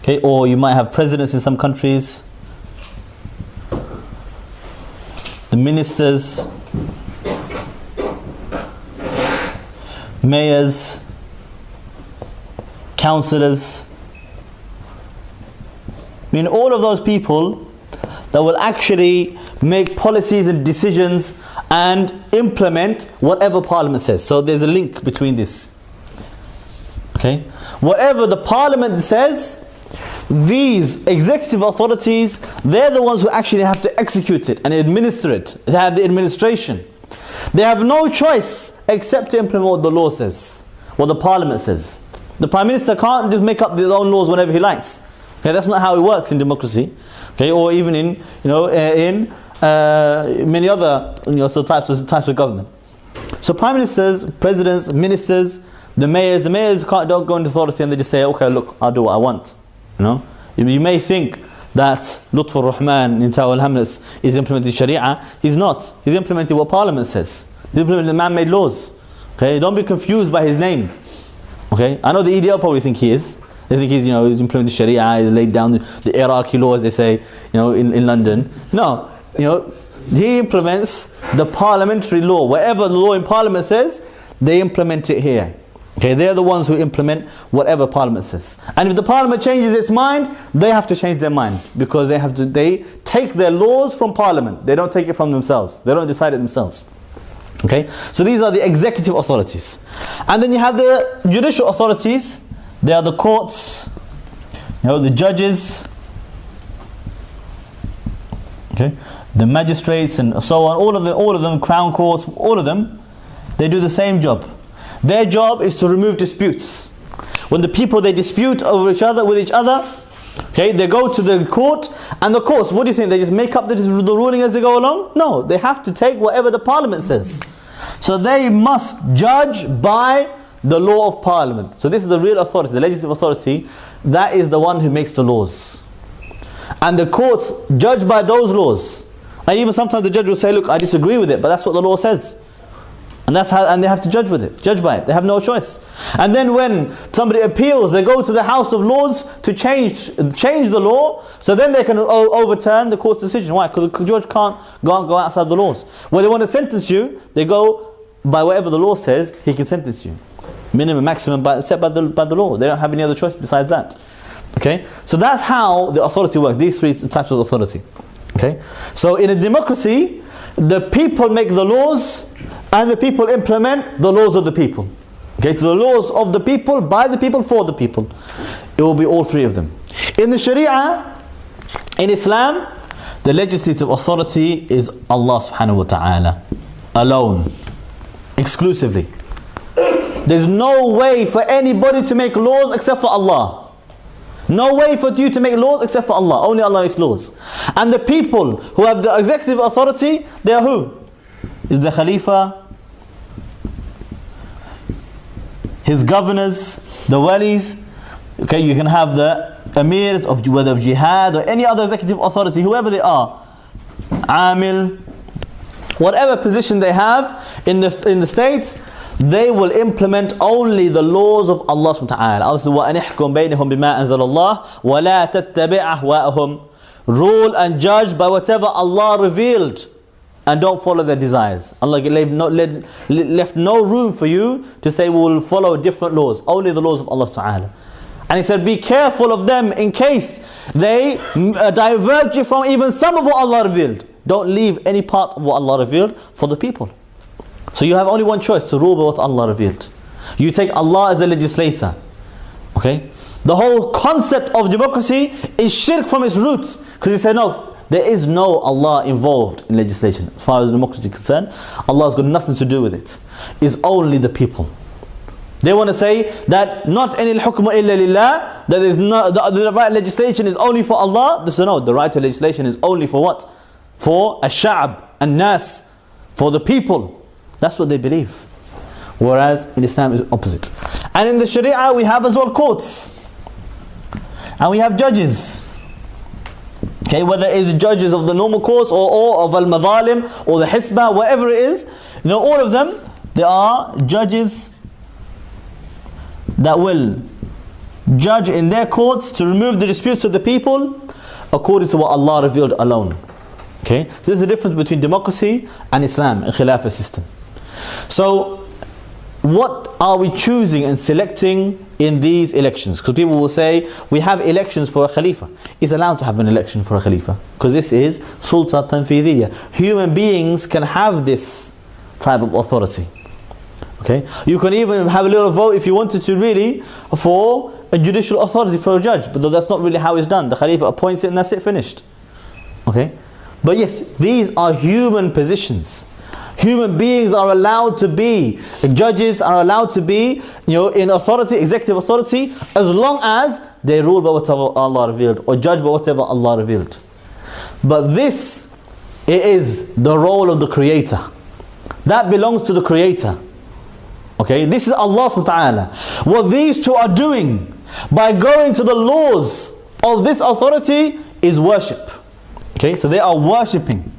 Okay, or you might have presidents in some countries, the ministers, mayors, councillors. I mean, all of those people that will actually make policies and decisions and implement whatever Parliament says. So there's a link between this. Okay? Whatever the Parliament says, these executive authorities, they're the ones who actually have to execute it and administer it. They have the administration. They have no choice except to implement what the law says, what the Parliament says. The Prime Minister can't just make up his own laws whenever he likes. Okay, that's not how it works in democracy. Okay, or even in many other types of government. So prime ministers, presidents, ministers, the mayors don't go into authority and they just say, okay, look, I'll do what I want. You may think that Lutfur Rahman in Tawal Hamlis is implementing Sharia. He's not. He's implementing what Parliament says. He's implementing man-made laws. Okay, don't be confused by his name. Okay, I know the EDL probably think he is. They think he's implementing Sharia. He's laid down the Iraqi laws, they say, in London. No, he implements the parliamentary law. Whatever the law in Parliament says, they implement it here. Okay, they're the ones who implement whatever Parliament says. And if the Parliament changes its mind, they have to change their mind, because they take their laws from Parliament. They don't take it from themselves. They don't decide it themselves. Okay, so these are the executive authorities. And then you have the judicial authorities. They are the courts, the judges, okay, the magistrates and so on. All of them, crown courts, all of them, they do the same job. Their job is to remove disputes. When the people, they dispute over with each other, okay, they go to the court, and the courts, what do you think? They just make up the ruling as they go along? No, they have to take whatever the Parliament says. So they must judge by the law of Parliament. So this is the real authority, the legislative authority. That is the one who makes the laws. And the courts judge by those laws. And even sometimes the judge will say, look, I disagree with it, but that's what the law says. And they have to judge by it. They have no choice. And then when somebody appeals, they go to the House of Lords to change the law, so then they can overturn the court's decision. Why? Because the judge can't go outside the laws. When they want to sentence you, they go by whatever the law says, he can sentence you. Minimum, maximum, set by the law. They don't have any other choice besides that. Okay? So that's how the authority works. These three types of authority. Okay? So in a democracy, the people make the laws, and the people implement the laws of the people. Okay? So the laws of the people, by the people, for the people. It will be all three of them. In the Sharia, in Islam, the legislative authority is Allah subhanahu wa ta'ala alone, exclusively. There's no way for anybody to make laws except for Allah. No way for you to make laws except for Allah. Only Allah makes laws. And the people who have the executive authority, they are who? Is the Khalifa, his governors, the walis. Okay, you can have the emirs of whether of jihad or any other executive authority, whoever they are, amil, whatever position they have in the state, they will implement only the laws of Allah subhanahu wa ta'ala. Also, وَأَنِحْكُمْ بَيْنِهُمْ بِمَا أَنزَلَ اللَّهِ وَلَا تَتَّبِعْ أَهْوَاءَهُمْ. Rule and judge by whatever Allah revealed, and don't follow their desires. Allah left no room for you to say we will follow different laws, only the laws of Allah subhanahu wa ta'ala. And He said, be careful of them in case they divert you from even some of what Allah revealed. Don't leave any part of what Allah revealed for the people. So you have only one choice, to rule by what Allah revealed. You take Allah as a legislator. Okay? The whole concept of democracy is shirk from its roots. Because He said, no, there is no Allah involved in legislation. As far as democracy is concerned, Allah has got nothing to do with it. It's only the people. They want to say that not any al-hukmu illa lillah, that is not, the right legislation is only for Allah. This is no, the right to legislation is only for what? For ash-sha'ab and nas, for the people. That's what they believe. Whereas in Islam is opposite. And in the Sharia we have as well courts. And we have judges. Okay, whether it is judges of the normal courts or of al-madhalim or the hisbah, whatever it is, all of them, they are judges that will judge in their courts to remove the disputes of the people according to what Allah revealed alone. Okay, so there's a difference between democracy and Islam and Khilafah system. So what are we choosing and selecting in these elections? Because people will say, we have elections for a Khalifa. Is allowed to have an election for a Khalifa, because this is Sulta Tanfidiyya. Human beings can have this type of authority. Okay, you can even have a little vote if you wanted to, really, for a judicial authority for a judge, but that's not really how it's done. The Khalifa appoints it and that's it, finished. Okay, but yes, these are human positions. Human beings are allowed to be, judges are allowed to be, in authority, executive authority, as long as they rule by whatever Allah revealed, or judge by whatever Allah revealed. But this, it is the role of the Creator. That belongs to the Creator. Okay, this is Allah subhanahu wa ta'ala. What these two are doing by going to the laws of this authority is worship. Okay, so they are worshipping.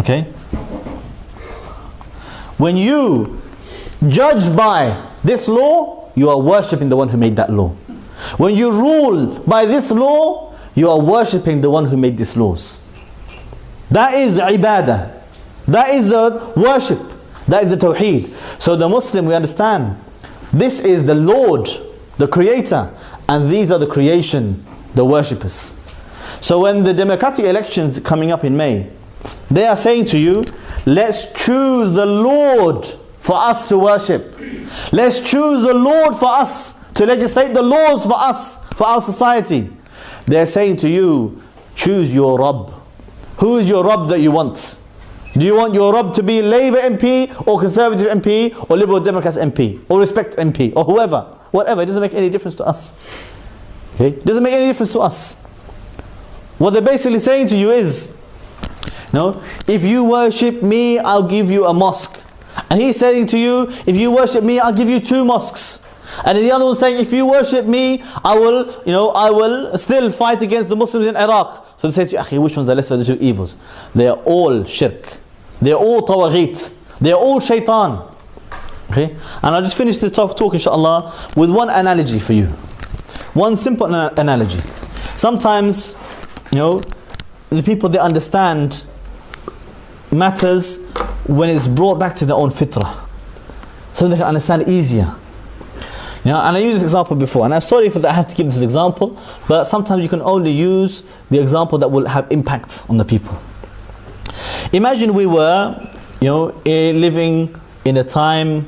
Okay, when you judge by this law, you are worshipping the one who made that law. When you rule by this law, you are worshipping the one who made these laws. That is ibadah. That is the worship. That is the tawheed. So the Muslim, we understand, this is the Lord, the Creator, and these are the creation, the worshippers. So when the democratic elections coming up in May, they are saying to you, let's choose the Lord for us to worship. Let's choose the Lord for us to legislate the laws for us, for our society. They're saying to you, choose your Rabb. Who is your Rabb that you want? Do you want your Rabb to be Labour MP or Conservative MP or Liberal Democrats MP or Respect MP or whoever? Whatever, it doesn't make any difference to us. Okay? It doesn't make any difference to us. What they're basically saying to you is, if you worship me, I'll give you a mosque. And he's saying to you, if you worship me, I'll give you 2 mosques. And the other one saying, if you worship me, I will still fight against the Muslims in Iraq. So they say to you, Akhi, which one's the lesser of the 2 evils? They are all shirk. They are all tawaghit. They are all shaitan. Okay? And I'll just finish this talk inshallah with one analogy for you. One simple analogy. Sometimes, the people, they understand matters when it's brought back to their own fitrah, so they can understand it easier. And I used this example before, and I'm sorry for that I have to give this example, but sometimes you can only use the example that will have impact on the people. Imagine we were living in a time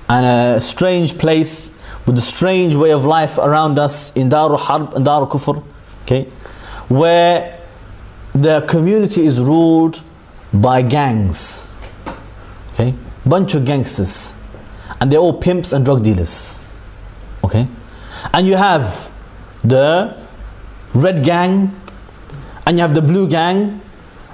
and a strange place with a strange way of life around us in Darul Harb and Darul Kufr, okay, where the community is ruled by gangs, okay, bunch of gangsters, and they're all pimps and drug dealers, okay, and you have the red gang, and you have the blue gang,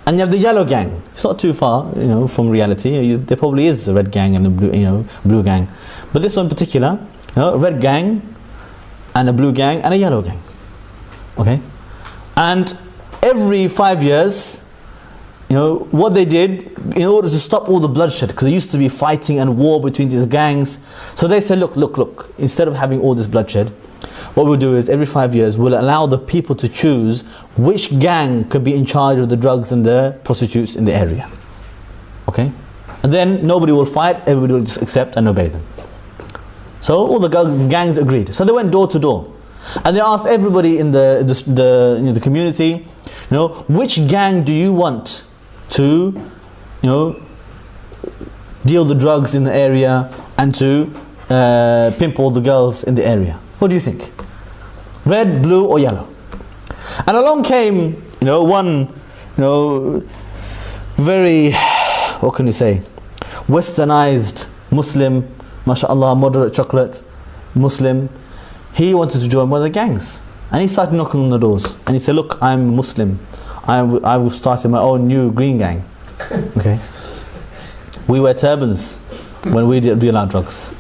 and you have the yellow gang. It's not too far, from reality. There probably is a red gang and a blue gang, but this one in particular, red gang, and a blue gang, and a yellow gang, okay, and every 5 years, what they did in order to stop all the bloodshed, because there used to be fighting and war between these gangs. So they said, look, instead of having all this bloodshed, what we'll do is every 5 years we'll allow the people to choose which gang could be in charge of the drugs and the prostitutes in the area. Okay? And then nobody will fight, everybody will just accept and obey them. So all the gangs agreed. So they went door to door. And they asked everybody in the community, which gang do you want to, deal the drugs in the area and to pimp all the girls in the area? What do you think? Red, blue, or yellow? And along came, one, very, what can you say, westernized Muslim, mashallah, moderate chocolate Muslim. He wanted to join one of the gangs, and he started knocking on the doors, and he said, look, I'm Muslim, I've started my own new green gang. Okay, we wear turbans when we deal out drugs.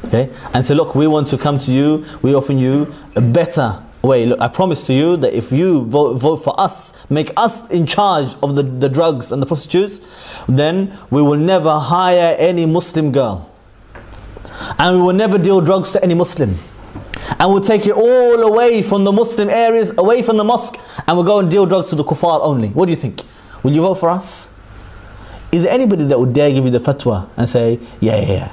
Okay, and so look, we want to come to you, we offer you a better way. Look, I promise to you that if you vote for us, make us in charge of the drugs and the prostitutes, then we will never hire any Muslim girl. And we will never deal drugs to any Muslim. And we'll take it all away from the Muslim areas, away from the mosque, and we'll go and deal drugs to the kuffar only. What do you think? Will you vote for us? Is there anybody that would dare give you the fatwa and say, yeah,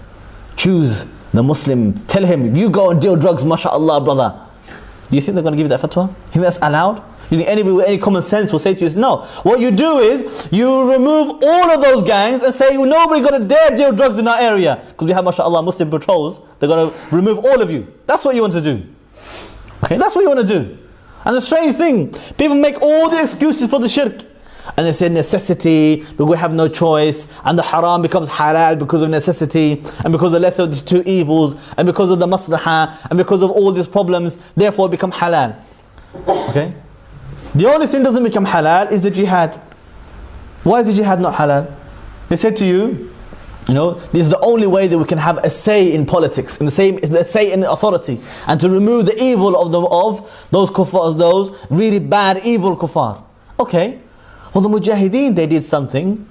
choose the Muslim, tell him, you go and deal drugs, mashallah, brother? Do you think they're going to give you that fatwa? You think that's allowed? You think anybody with any common sense will say to you, no. What you do is, you remove all of those gangs and say, nobody's going to dare deal drugs in our area. Because we have, mashallah, Muslim patrols, they're going to remove all of you. That's what you want to do. Okay, that's what you want to do. And the strange thing, people make all the excuses for the shirk. And they say necessity, but we have no choice. And the haram becomes halal because of necessity. And because of the lesser of the two evils. And because of the maslahah. And because of all these problems. Therefore it becomes halal. Okay? The only thing that doesn't become halal is the jihad. Why is the jihad not halal? They said to you, this is the only way that we can have a say in politics, the say in authority, and to remove the evil of those kuffars, those really bad, evil kuffar. Okay, well the mujahideen, they did something,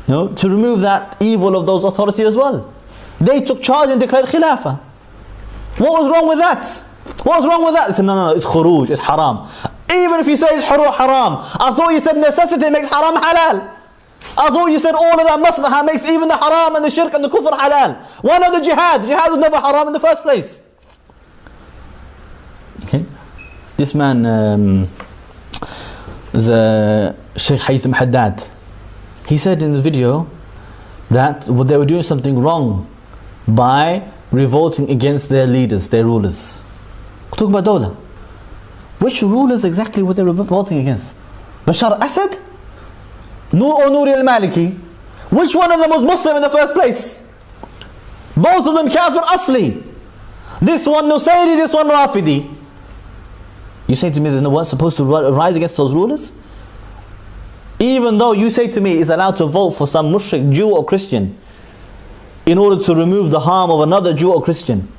to remove that evil of those authorities as well. They took charge and declared khilafah. What was wrong with that? What's wrong with that? They said, no, it's khuruj, it's haram. Even if you say it's haram, I thought you said necessity makes haram halal. I thought you said all of that maslahah makes even the haram and the shirk and the kufr halal. Why not the jihad? Jihad was never haram in the first place. Okay. This man is Sheikh Haytham Haddad. He said in the video that they were doing something wrong by revolting against their leaders, their rulers. We're talking about Dawla. Which rulers exactly were they revolting against? Bashar Assad? Nur or Nuri al-Maliki? Which one of them was Muslim in the first place? Both of them Kafir Asli. This one Nusayri, this one Rafidi. You say to me that no one's supposed to rise against those rulers? Even though you say to me it's allowed to vote for some mushrik Jew or Christian in order to remove the harm of another Jew or Christian.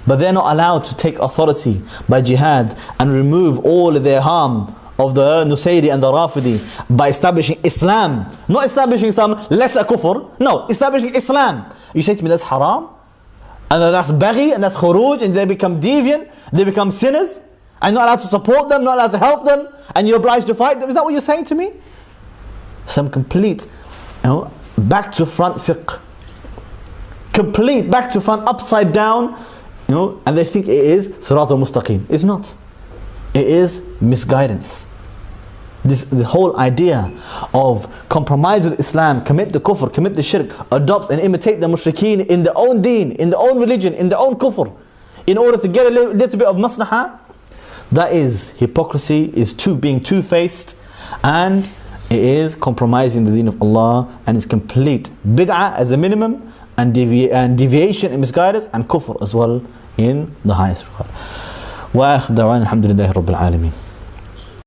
But they're not allowed to take authority by jihad and remove all of their harm of the Nusayri and the Rafidi by establishing Islam. Not establishing some lesser kufr. No, establishing Islam. You say to me that's haram? And that's baghi and that's khuruj and they become deviant, they become sinners. And you're not allowed to support them, not allowed to help them, and you're obliged to fight them. Is that what you're saying to me? Some complete, back to front fiqh. Complete back to front, upside down, and they think it is Sirat al-Mustaqim. It's not. It is misguidance. The whole idea of compromise with Islam, commit the kufr, commit the shirk, adopt and imitate the mushrikeen in their own deen, in their own religion, in their own kufr, in order to get a little bit of maslahah, that is hypocrisy, is being two-faced, and it is compromising the deen of Allah, and it's complete bid'ah as a minimum, and deviation and misguidance, and kufr as well in the highest regard. Wa akhir da'wana alhamdulillahi rabbil alameen.